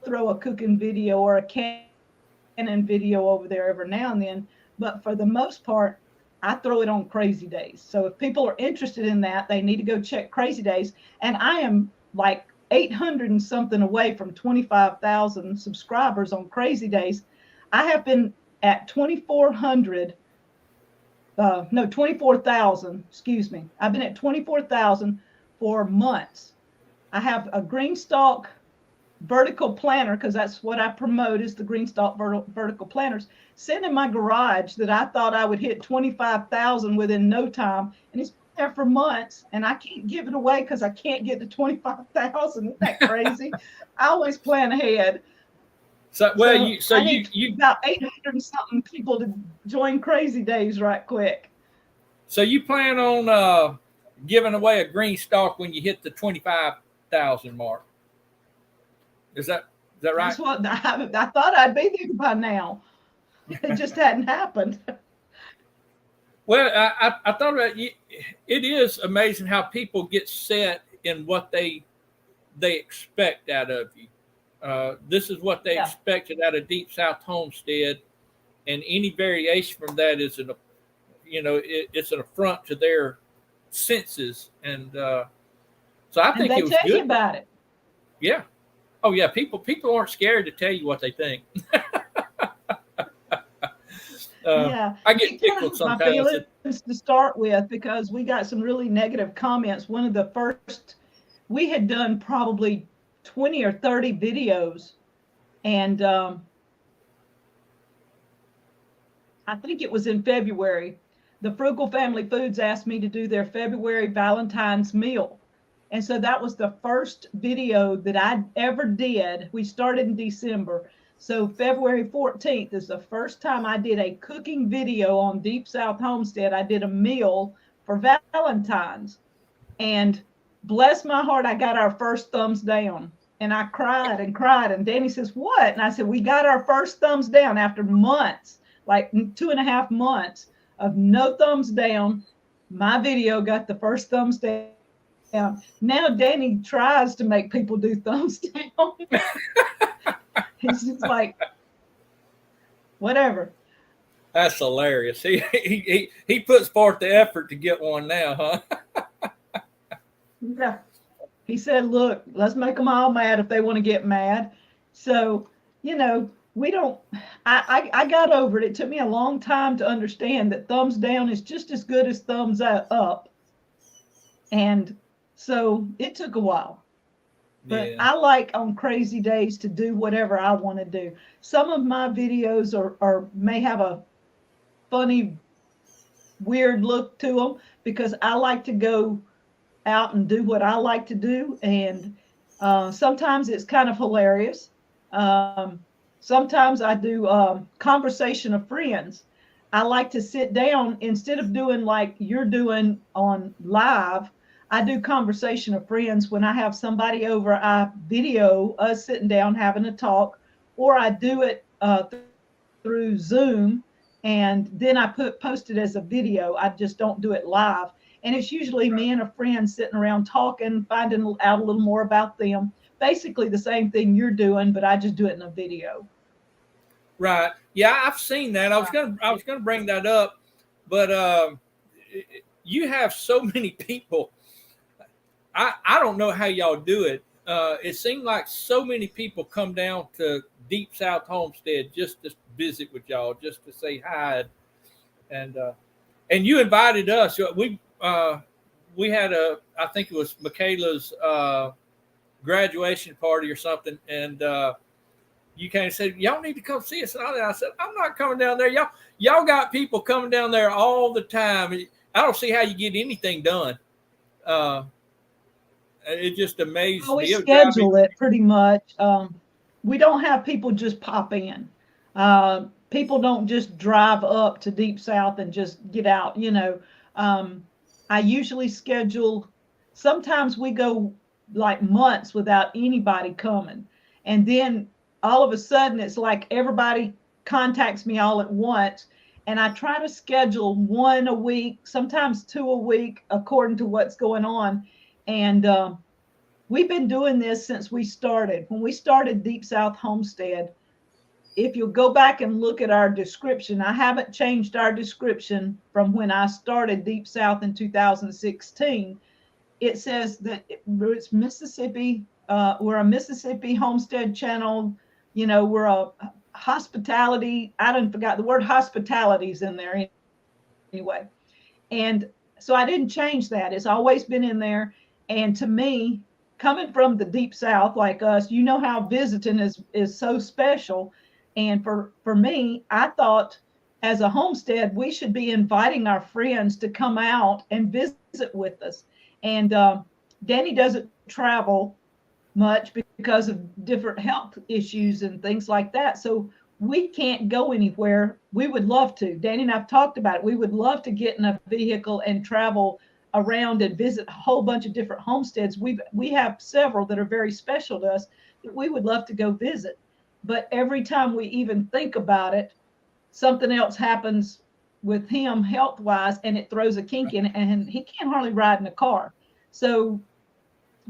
throw a cooking video or a canning video over there every now and then. But for the most part, I throw it on Crazy Days. So if people are interested in that, they need to go check Crazy Days. And I am like 800 and something away from 25,000 subscribers on Crazy Days. I have been at 24,000, excuse me. I've been at 24,000 for months. I have a green stalk vertical planter, because that's what I promote, is the green stalk vertical planters, sitting in my garage that I thought I would hit 25,000 within no time. And it's been there for months, and I can't give it away because I can't get to 25,000. Isn't that crazy? I always plan ahead. So, well, you about 800 and something people to join Crazy Days right quick. So you plan on giving away a green stalk when you hit the 25,000 mark? Is that right? That's what I thought I'd be there by now. It just hadn't happened. Well, I thought about it. It is amazing how people get set in what they expect out of you. This is what they expected out of Deep South Homestead, and any variation from that is it's an affront to their senses, and so I think it was good. They tell you about it. Yeah. Oh yeah. People aren't scared to tell you what they think. Yeah, I get tickled sometimes. My feelings to start with, because we got some really negative comments. One of the first, we had done probably 20 or 30 videos, and I think it was in February. The Frugal Family Foods asked me to do their February Valentine's meal. And so that was the first video that I ever did. We started in December. So February 14th is the first time I did a cooking video on Deep South Homestead. I did a meal for Valentine's. And bless my heart, I got our first thumbs down. And I cried and cried. And Danny says, what? And I said, we got our first thumbs down after months. like 2.5 months of no thumbs down. My video got the first thumbs down. Now Danny tries to make people do thumbs down. He's just like, whatever. That's hilarious. He puts forth the effort to get one now, huh? Yeah. He said, look, let's make them all mad if they want to get mad. So, we don't, I got over it. It took me a long time to understand that thumbs down is just as good as thumbs up. And so it took a while. But Yeah. I like on Crazy Days to do whatever I want to do. Some of my videos are may have a funny, weird look to them because I like to go out and do what I like to do. And sometimes it's kind of hilarious. Sometimes I do conversation of friends. I like to sit down instead of doing like you're doing on live. I do conversation of friends when I have somebody over. I video us sitting down having a talk, or I do it through Zoom, and then I post it as a video. I just don't do it live. And it's usually me and a friend sitting around talking, finding out a little more about them. Basically the same thing you're doing, but I just do it in a video. Right. Yeah, I've seen that. I was gonna bring that up, but you have so many people. I don't know how y'all do it. It seemed like so many people come down to Deep South Homestead just to visit with y'all, just to say hi, and you invited us. We had I think it was Michaela's graduation party or something, and you came and said, y'all need to come see us. And I said, I'm not coming down there. Y'all got people coming down there all the time. I don't see how you get anything done. It just amazed Well, we me. schedule it pretty much. We don't have people just pop in. People don't just drive up to Deep South and just get out. I usually schedule. Sometimes we go like months without anybody coming, and then all of a sudden it's like everybody contacts me all at once, and I try to schedule one a week, sometimes two a week, according to what's going on. And we've been doing this since we started. When we started Deep South Homestead, if you'll go back and look at our description, I haven't changed our description from when I started Deep South in 2016. It says that it's Mississippi. We're a Mississippi homestead channel. We're a hospitality. I didn't forgot the word hospitality's in there anyway. And so I didn't change that. It's always been in there. And to me, coming from the Deep South like us, how visiting is so special. And for me, I thought as a homestead, we should be inviting our friends to come out and visit with us. And Danny doesn't travel much because of different health issues and things like that. So we can't go anywhere. We would love to. Danny and I've talked about it. We would love to get in a vehicle and travel around and visit a whole bunch of different homesteads. We have several that are very special to us that we would love to go visit. But every time we even think about it, something else happens with him health-wise, and it throws a kink in it, and he can't hardly ride in a car. So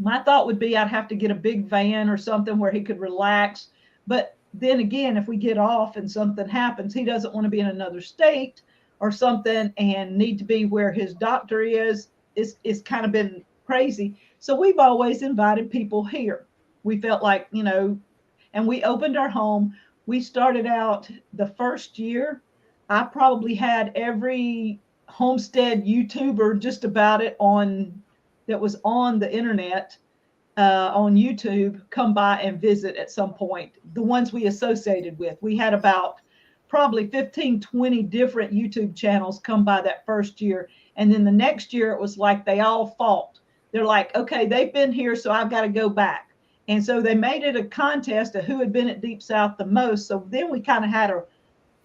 my thought would be I'd have to get a big van or something where he could relax. But then again, if we get off and something happens, he doesn't want to be in another state or something and need to be where his doctor is. It's kind of been crazy. So we've always invited people here. We felt like, and we opened our home. We started out the first year. I probably had every homestead YouTuber just about it that was on the internet on YouTube come by and visit at some point. The ones we associated with. We had about probably 15, 20 different YouTube channels come by that first year. And then the next year, it was like they all fought. They're like, okay, they've been here, so I've got to go back. And so they made it a contest of who had been at Deep South the most. So then we kind of had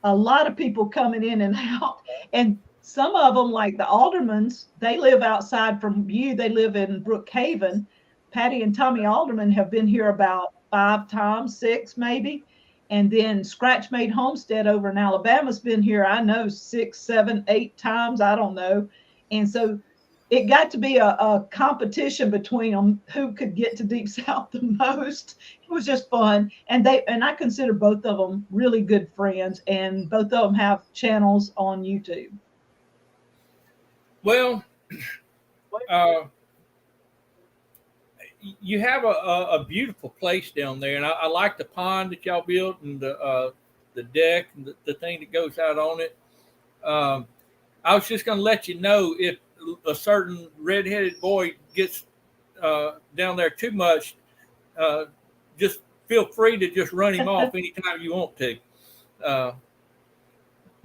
a lot of people coming in and out. And some of them, like the Aldermans, they live outside from you. They live in Brookhaven. Patty and Tommy Alderman have been here about 5 times, 6 maybe. And then Scratch Made Homestead over in Alabama's been here, I know, 6, 7, 8 times. I don't know. And so it got to be a competition between them who could get to Deep South the most. It was just fun. And I consider both of them really good friends, and both of them have channels on YouTube. Well, uh, you have a beautiful place down there, and I like the pond that y'all built and the deck and the thing that goes out on it. Um, I was just going to let you know if a certain redheaded boy gets down there too much, just feel free to just run him off anytime you want to.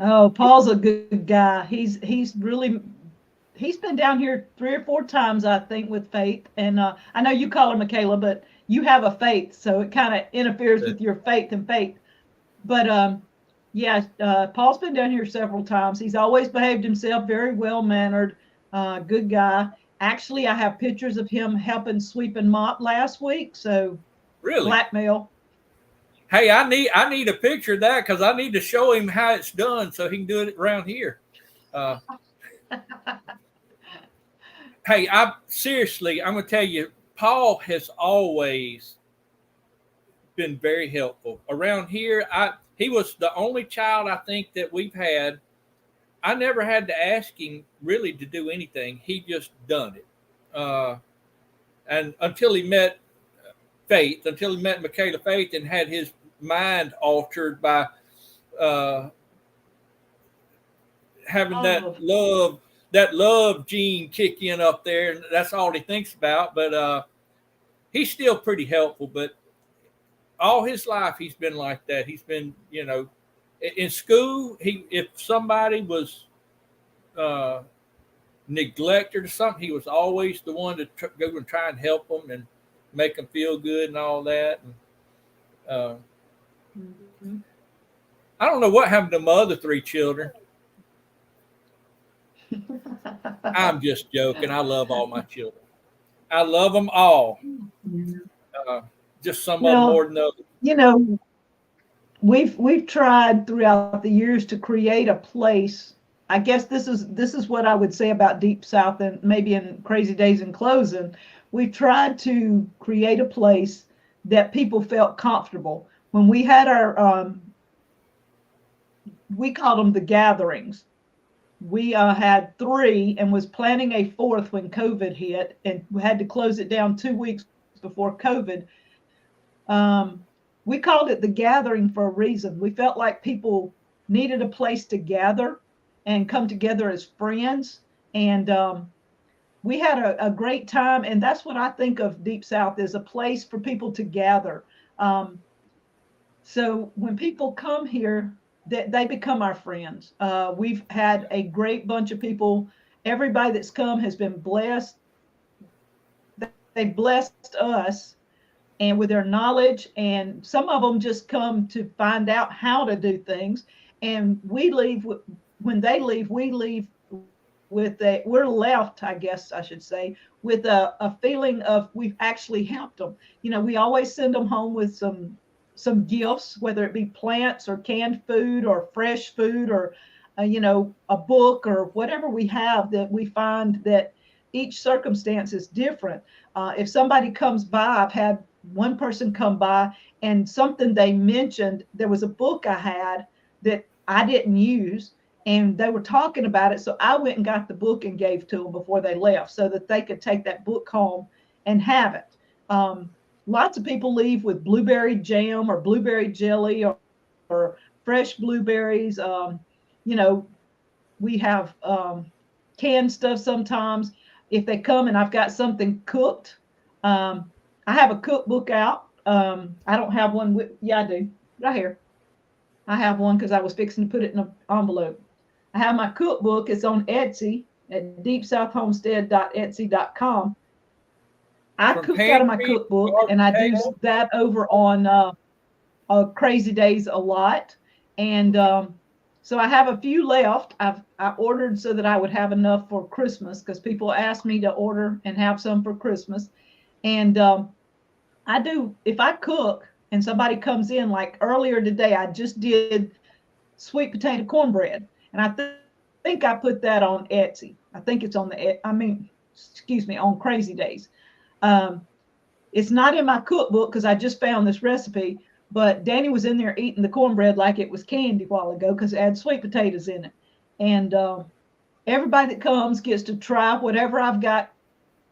Oh, Paul's a good guy. He's been down here 3 or 4 times, I think, with Faith. And I know you call her Michaela, but you have a Faith, so it kind of interferes with your faith and faith. But yeah, Paul's been down here several times. He's always behaved himself, very well mannered, good guy. Actually, I have pictures of him helping sweep and mop last week. So Really? Blackmail. Hey, I need a picture of that because I need to show him how it's done so he can do it around here. Hey, I'm going to tell you, Paul has always been very helpful around here. He was the only child I think that we've had. I never had to ask him really to do anything. He just done it. And until he met Faith, until he met Michaela Faith and had his mind altered by having that love gene kick in up there, and that's all he thinks about. But he's still pretty helpful. But all his life he's been like that. He's been, in school. If somebody was neglected or something, he was always the one to go and try and help them and make them feel good and all that. And, I don't know what happened to my other 3 children. I'm just joking. I love all my children. I love them all. Just some of them more than others. We've tried throughout the years to create a place. I guess this is what I would say about Deep South, and maybe in Crazy Days in closing. We tried to create a place that people felt comfortable. When we had our, we called them the gatherings. We had 3 and was planning a 4th when COVID hit, and we had to close it down 2 weeks before COVID. We called it the gathering for a reason. We felt like people needed a place to gather and come together as friends. And we had a great time. And that's what I think of Deep South, is a place for people to gather. So when people come here, they become our friends. We've had a great bunch of people. Everybody that's come has been blessed. They blessed us and with their knowledge, and some of them just come to find out how to do things. And we leave, when they leave, we leave with we're left, I guess I should say, with a feeling of we've actually helped them. We always send them home with some gifts, whether it be plants or canned food or fresh food or a book or whatever we have, that we find that each circumstance is different. If somebody comes by, I've had one person come by and something they mentioned, there was a book I had that I didn't use, and they were talking about it. So I went and got the book and gave to them before they left so that they could take that book home and have it. Lots of people leave with blueberry jam or blueberry jelly or fresh blueberries. We have canned stuff sometimes. If they come and I've got something cooked, I have a cookbook out. I don't have one I do, right here. I have one because I was fixing to put it in an envelope. I have my cookbook. It's on Etsy at deepsouthhomestead.etsy.com. I cook out of my cookbook, and I do that over on Crazy Days a lot. And so I have a few left. I ordered so that I would have enough for Christmas, because people asked me to order and have some for Christmas. And I do, if I cook and somebody comes in, like earlier today, I just did sweet potato cornbread, and I think I put that on Etsy. I think it's on excuse me, on Crazy Days. It's not in my cookbook because I just found this recipe, but Danny was in there eating the cornbread like it was candy a while ago because it had sweet potatoes in it. And everybody that comes gets to try whatever I've got.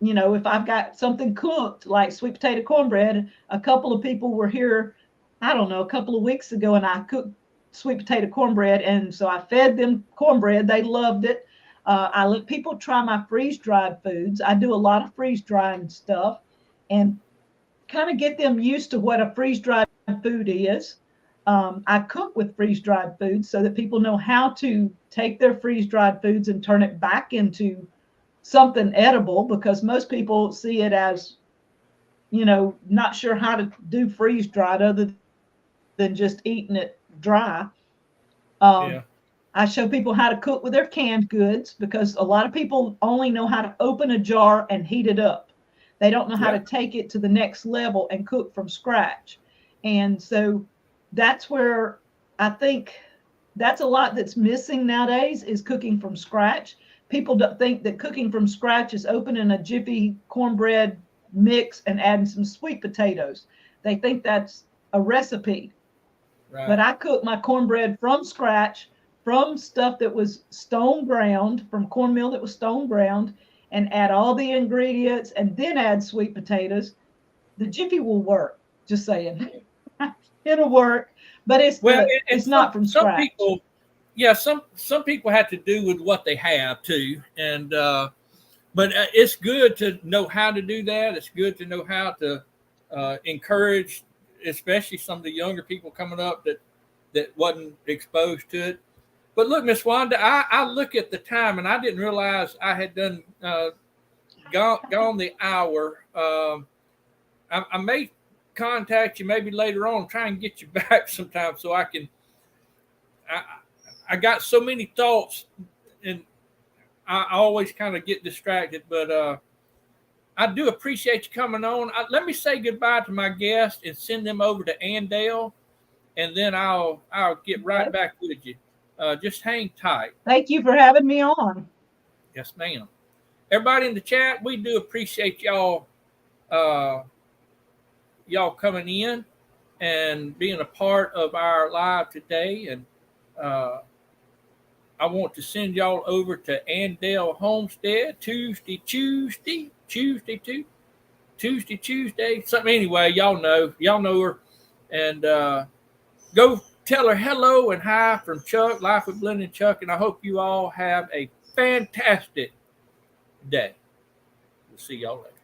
If I've got something cooked like sweet potato cornbread, a couple of people were here, I don't know, a couple of weeks ago, and I cooked sweet potato cornbread. And so I fed them cornbread. They loved it. I let people try my freeze-dried foods. I do a lot of freeze-drying stuff and kind of get them used to what a freeze-dried food is. I cook with freeze-dried foods so that people know how to take their freeze-dried foods and turn it back into something edible, because most people see it as, not sure how to do freeze-dried other than just eating it dry. Yeah. I show people how to cook with their canned goods, because a lot of people only know how to open a jar and heat it up. They don't know how to take it to the next level and cook from scratch. And so that's where I think that's a lot that's missing nowadays, is cooking from scratch. People don't think that cooking from scratch is opening a Jiffy cornbread mix and adding some sweet potatoes. They think that's a recipe. Right. But I cook my cornbread from scratch, from stuff that was stone ground, from cornmeal that was stone ground, and add all the ingredients and then add sweet potatoes. The Jiffy will work, just saying. It'll work, but it's not from scratch. Some people, some people have to do with what they have too, and but it's good to know how to do that. It's good to know how to encourage, especially some of the younger people coming up that wasn't exposed to it. But look, Miss Wanda, I look at the time and I didn't realize I had done gone the hour. I may contact you maybe later on, try and get you back sometime so I can. I got so many thoughts and I always kind of get distracted, but I do appreciate you coming on. Let me say goodbye to my guests and send them over to Andale, and then I'll get right back with you. Just hang tight. Thank you for having me on. Yes, ma'am. Everybody in the chat, we do appreciate y'all coming in and being a part of our live today. And I want to send y'all over to Andale Homestead Tuesday, something. Anyway, y'all know her, and go tell her hello and hi from Chuck, Life with Blended Chuck, and I hope you all have a fantastic day. We'll see y'all later.